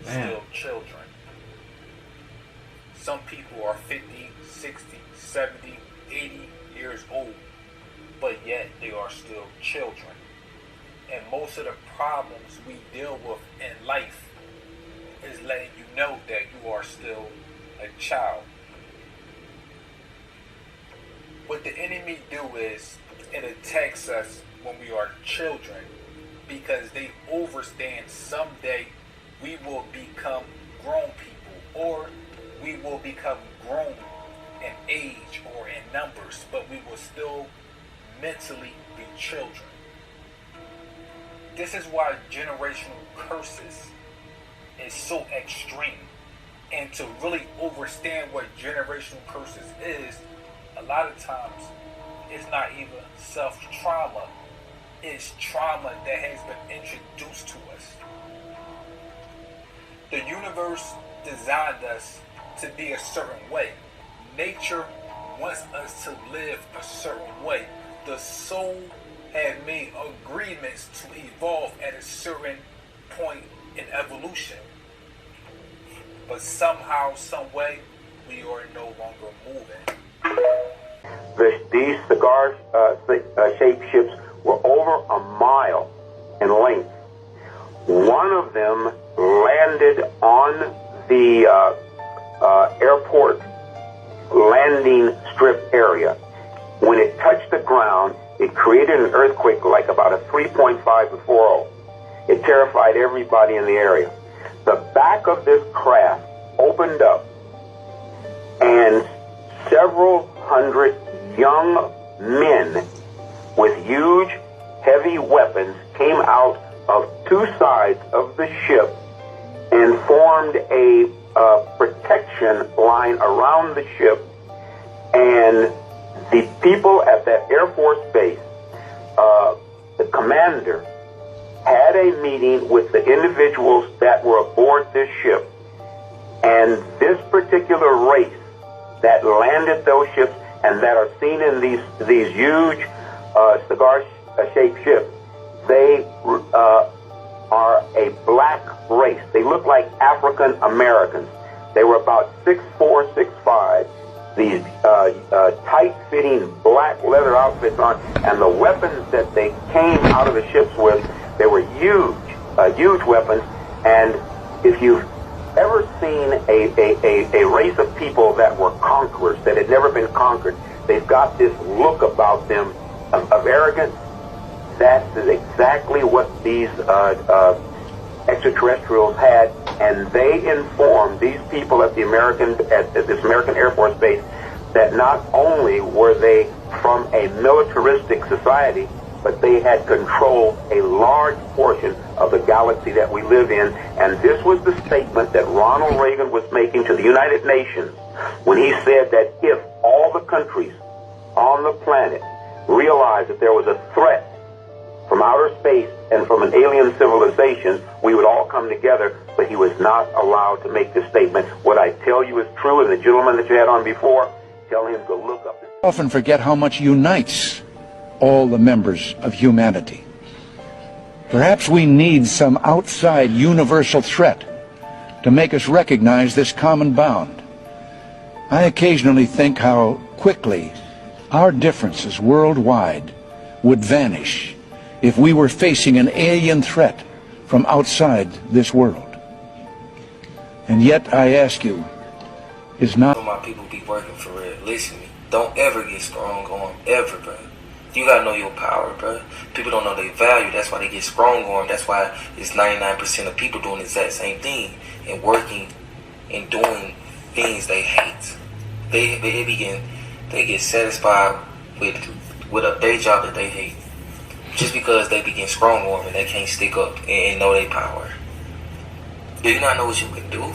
still children. Some people are 50, 60, 70, 80 years old, but yet they are still children. And most of the problems we deal with in life is letting you know that you are still a child. What the enemy do is it attacks us when we are children, because they understand someday we will become grown people, or we will become grown in age or in numbers, but we will still mentally be children. This is why generational curses is so extreme. And to really understand what generational curses is, a lot of times it's not even self-trauma. It's trauma that has been introduced to us. The universe designed us to be a certain way. Nature wants us to live a certain way. The soul have made agreements to evolve at a certain point in evolution. But somehow, some way, we are no longer moving. These cigar-shaped ships were over a mile in length. One of them landed on the airport landing strip area. When it touched the ground, it created an earthquake like about a 3.5 to 4.0. It terrified everybody in the area. The back of this craft opened up, and several hundred young men with huge, heavy weapons came out of two sides of the ship and formed a protection line around the ship. And the people at that Air Force base, the commander, had a meeting with the individuals that were aboard this ship. And this particular race that landed those ships and that are seen in these huge cigar-shaped ships, they are a black race. They look like African Americans. They were about 6'4", 6'5", these tight-fitting black leather outfits on, and the weapons that they came out of the ships with, they were huge weapons. And if you've ever seen a race of people that were conquerors, that had never been conquered, they've got this look about them of arrogance. That is exactly what these extraterrestrials had, and they informed these people at this American Air Force base that not only were they from a militaristic society, but they had controlled a large portion of the galaxy that we live in. And this was the statement that Ronald Reagan was making to the United Nations when he said that if all the countries on the planet realized that there was a threat from outer space and from an alien civilization, we would all come together. But he was not allowed to make this statement. What I tell you is true, and the gentleman that you had on before, tell him to look up. Often forget how much unites all the members of humanity. Perhaps we need some outside universal threat to make us recognize this common bound. I occasionally think how quickly our differences worldwide would vanish if we were facing an alien threat from outside this world. And yet I ask you, is not... My people be working for real. Listen to me. Don't ever get strong on, ever, bro. You gotta know your power, bro. People don't know their value. That's why they get sprung on. That's why it's 99% of people doing the exact same thing and working and doing things they hate. They get satisfied with a day job that they hate, just because they begin sprung on and they can't stick up and know their power. Do you not know what you can do?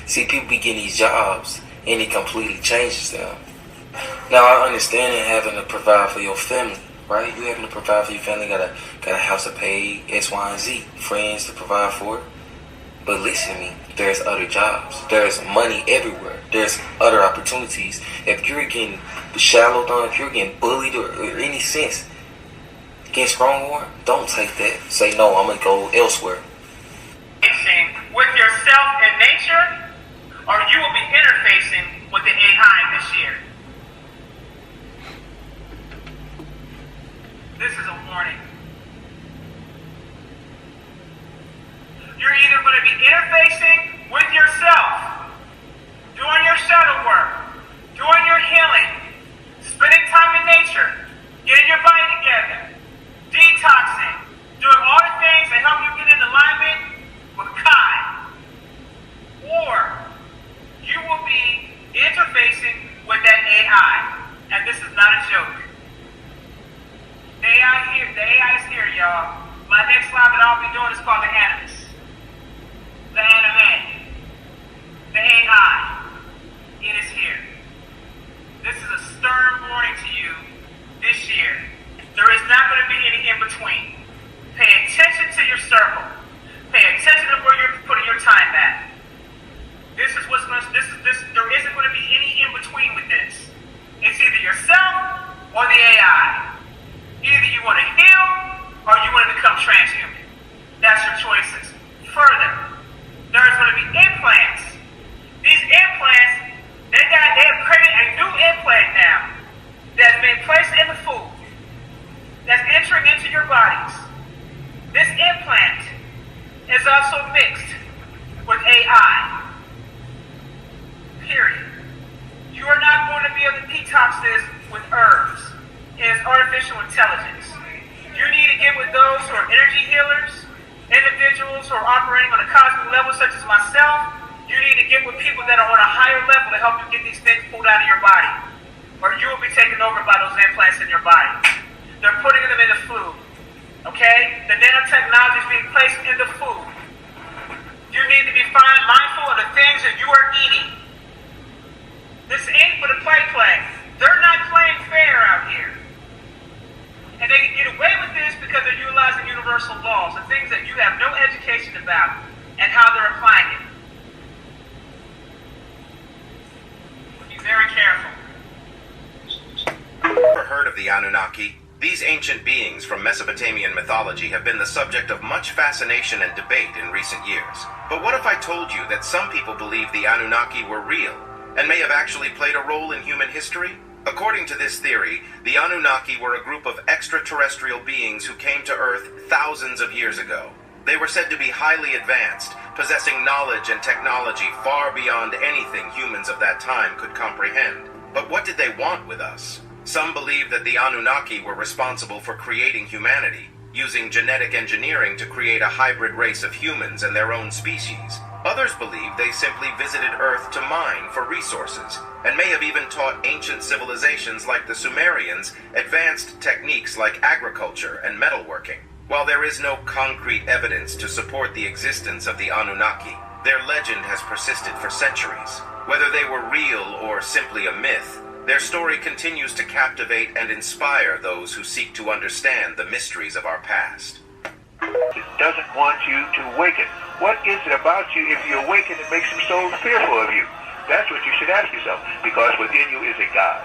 See, people be getting these jobs and it completely changes them. Now I understand having to provide for your family, right? You having to provide for your family, got a house to pay, X, Y, and Z, friends to provide for it. But listen to me, there's other jobs. There's money everywhere. There's other opportunities. If you're getting shallowed on, if you're getting bullied or any sense, getting sprung on, don't take that. Say no, I'm gonna go elsewhere. You're either going to be interfacing with yourself, doing your shadow work, doing your healing, spending time in nature, getting your body together, detoxing, doing all the things that help you get in alignment with Kai. Or you will be interfacing with that AI. And this is not a joke. The AI is here, y'all. My next live that I'll be doing is called the Animus. The anime. The AI. It is here. This is a stern warning to you this year. There is not going to be any in-between. Pay attention to your circle. Pay attention to where you're putting your time at. There isn't going to be any in-between with this. It's either yourself or the AI. Either you want to heal or you want to become transhuman. That's your choices. Further, there's going to be implants. These implants, they have created a new implant now that's been placed in the food that's entering into your bodies. This implant is also mixed with AI. Period. You are not going to be able to detox this with herbs. It is artificial intelligence. You need to get with those who are energy healers, individuals who are operating on a cosmic level such as myself. You need to get with people that are on a higher level to help you get these things pulled out of your body. Or you will be taken over by those implants in your body. They're putting them in the food. Okay? The nanotechnology is being placed in the food. You need to be mindful of the things that you are eating. This ain't for the play. They're not playing fair out here. And they can get away with this because they're utilizing universal laws, the things that you have no education about, and how they're applying it. Be very careful. Ever heard of the Anunnaki? These ancient beings from Mesopotamian mythology have been the subject of much fascination and debate in recent years. But what if I told you that some people believe the Anunnaki were real and may have actually played a role in human history? According to this theory, the Anunnaki were a group of extraterrestrial beings who came to Earth thousands of years ago. They were said to be highly advanced, possessing knowledge and technology far beyond anything humans of that time could comprehend. But what did they want with us? Some believe that the Anunnaki were responsible for creating humanity, using genetic engineering to create a hybrid race of humans and their own species. Others believe they simply visited Earth to mine for resources, and may have even taught ancient civilizations like the Sumerians advanced techniques like agriculture and metalworking. While there is no concrete evidence to support the existence of the Anunnaki, their legend has persisted for centuries. Whether they were real or simply a myth, their story continues to captivate and inspire those who seek to understand the mysteries of our past. It doesn't want you to awaken. What is it about you if you awaken that makes them so fearful of you? That's what you should ask yourself, because within you is a God.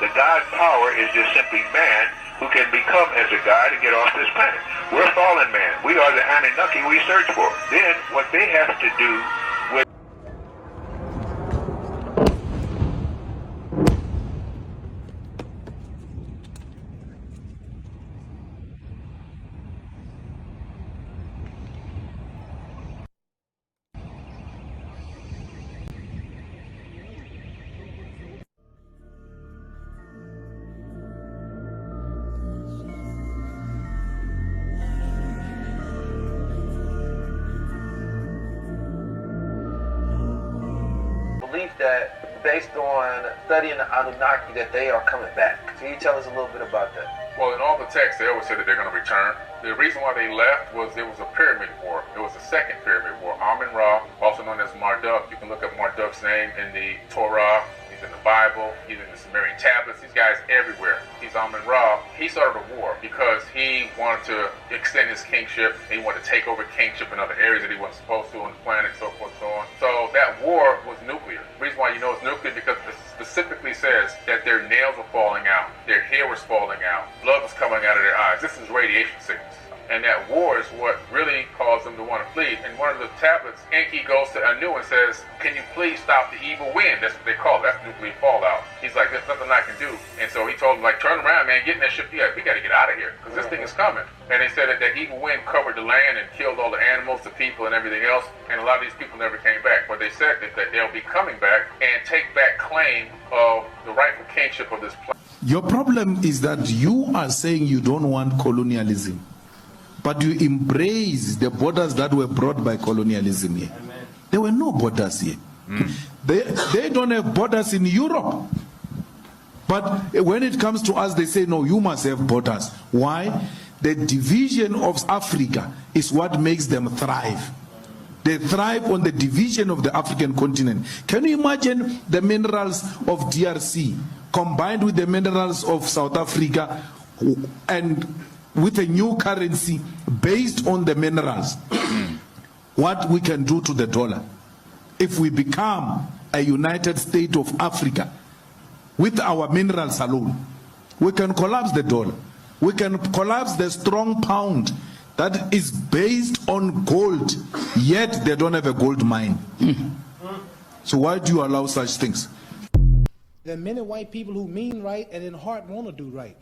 The God power is just simply man who can become as a God and get off this planet. We're fallen man. We are the Anunnaki we search for. Then what they have to do with belief that based on studying the Anunnaki that they are coming back. Can you tell us a little bit about that? Well, in all the texts, they always say that they're going to return. The reason why they left was there was a pyramid war. It was the second pyramid war. Amun-Ra, also known as Marduk. You can look up Marduk's name in the Torah. He's in the Bible. He's in the Sumerian tablets. These guys everywhere. He's Amun-Ra. He started a war because he wanted to extend his kingship. He wanted to take over kingship in other areas that he wasn't supposed to on the planet, so forth and so on. So that war was nuclear. The reason why you know it's nuclear because it specifically says that their nails were falling out, their hair was falling out, blood was coming out of their eyes. This is radiation sickness. And that war is what really caused them to want to flee. And one of the tablets, Enki goes to Anu and says, can you please stop the evil wind? That's what they call it. That's nuclear fallout. He's like, there's nothing I can do. And so he told him, like, turn around, man, get in that ship. Yeah, we got to get out of here because this thing is coming. And they said that that evil wind covered the land and killed all the animals, the people, and everything else. And a lot of these people never came back. But they said that they'll be coming back and take back claim of the rightful kingship of this planet. Your problem is that you are saying you don't want colonialism, but you embrace the borders that were brought by colonialism here. Amen. There were no borders here. They don't have borders in Europe. But when it comes to us, they say, no, you must have borders. Why? The division of Africa is what makes them thrive. They thrive on the division of the African continent. Can you imagine the minerals of DRC combined with the minerals of South Africa and with a new currency based on the minerals? What we can do to the dollar if we become a United States of Africa with our minerals alone? We can collapse the dollar. We can collapse the strong pound that is based on gold, yet they don't have a gold mine. So why do you allow such things? There are many white people who mean right and in heart want to do right,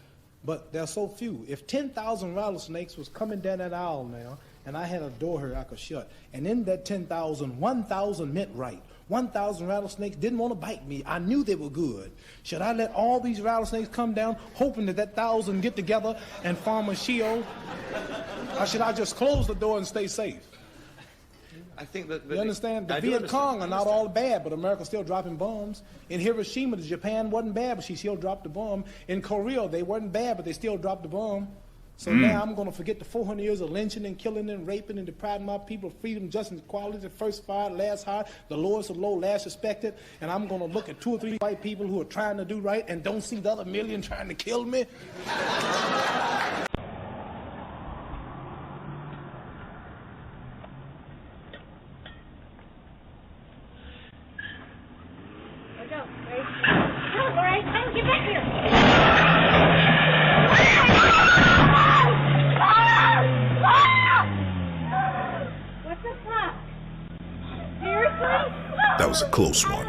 but there are so few. If 10,000 rattlesnakes was coming down that aisle now, and I had a door here I could shut, and in that 10,000, 1,000 meant right. 1,000 rattlesnakes didn't want to bite me. I knew they were good. Should I let all these rattlesnakes come down, hoping that 1,000 get together and form a shield? Or should I just close the door and stay safe? I think that... You understand? The Viet Cong are not all bad, but America's still dropping bombs. In Hiroshima, the Japan wasn't bad, but she still dropped the bomb. In Korea, they weren't bad, but they still dropped the bomb. So now I'm going to forget the 400 years of lynching and killing and raping and depriving my people of freedom, justice, and equality, the first fired, last hired, the lowest of low, last respected, and I'm going to look at 2 or 3 white people who are trying to do right and don't see the other million trying to kill me? That was a close one.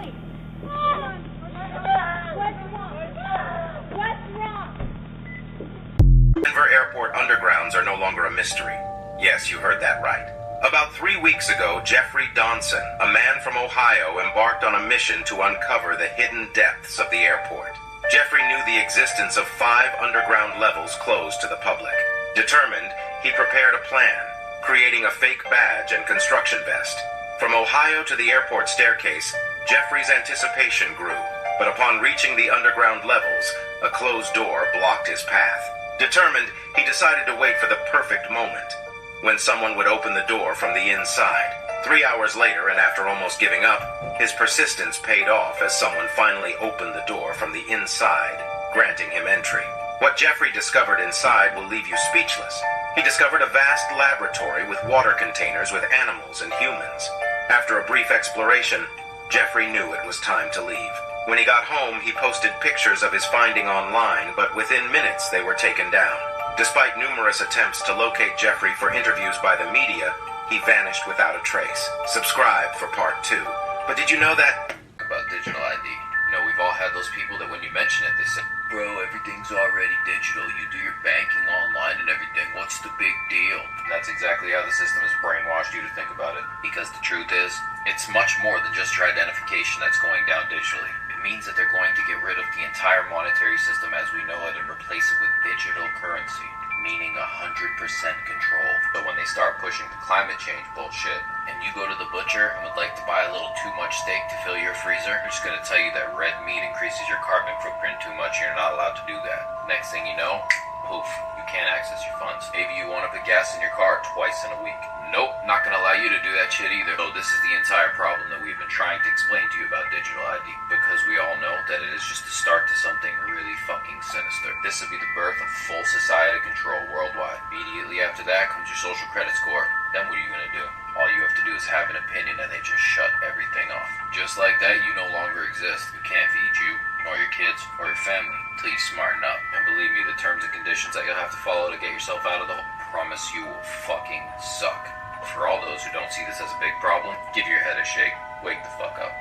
Denver Airport undergrounds are no longer a mystery. Yes, you heard that right. About 3 weeks ago, Jeffrey Donson, a man from Ohio, embarked on a mission to uncover the hidden depths of the airport. Jeffrey knew the existence of 5 underground levels closed to the public. Determined, he prepared a plan, creating a fake badge and construction vest. From Ohio to the airport staircase, Jeffrey's anticipation grew, but upon reaching the underground levels, a closed door blocked his path. Determined, he decided to wait for the perfect moment, when someone would open the door from the inside. 3 hours later, and after almost giving up, his persistence paid off as someone finally opened the door from the inside, granting him entry. What Jeffrey discovered inside will leave you speechless. He discovered a vast laboratory with water containers with animals and humans. After a brief exploration, Jeffrey knew it was time to leave. When he got home, he posted pictures of his finding online, but within minutes they were taken down. Despite numerous attempts to locate Jeffrey for interviews by the media, he vanished without a trace. Subscribe for part 2. But did you know that... About digital ID. You know, we've all had those people that when you mention it, they say, bro, everything's already digital. You do your banking online and everything. What's the big deal? And that's exactly how the system has brainwashed you to think about it. Because the truth is, it's much more than just your identification that's going down digitally. It means that they're going to get rid of the entire monetary system as we know it and replace it with digital currency, meaning 100% control. So when they start pushing the climate change bullshit, and you go to the butcher and would like to buy a little too much steak to fill your freezer, they're just going to tell you that red meat increases your carbon footprint too much and you're not allowed to do that. Next thing you know, poof, you can't access your funds. Maybe you want to put gas in your car twice in a week. Nope, not going to allow you to do that shit either. So this is the entire problem that we've been trying to explain to you about digital ID, because we all know that it is just the start to something really fucking sinister. This would be the birth of full society control worldwide. Immediately after that comes your social credit score. Then what are you going to do? All you have to do is have an opinion and they just shut everything off. Just like that, you no longer exist. We can't feed you, nor your kids, or your family. Please smarten up. And believe me, the terms and conditions that you'll have to follow to get yourself out of the hole. promise you will fucking suck. For all those who don't see this as a big problem, give your head a shake. Wake the fuck up.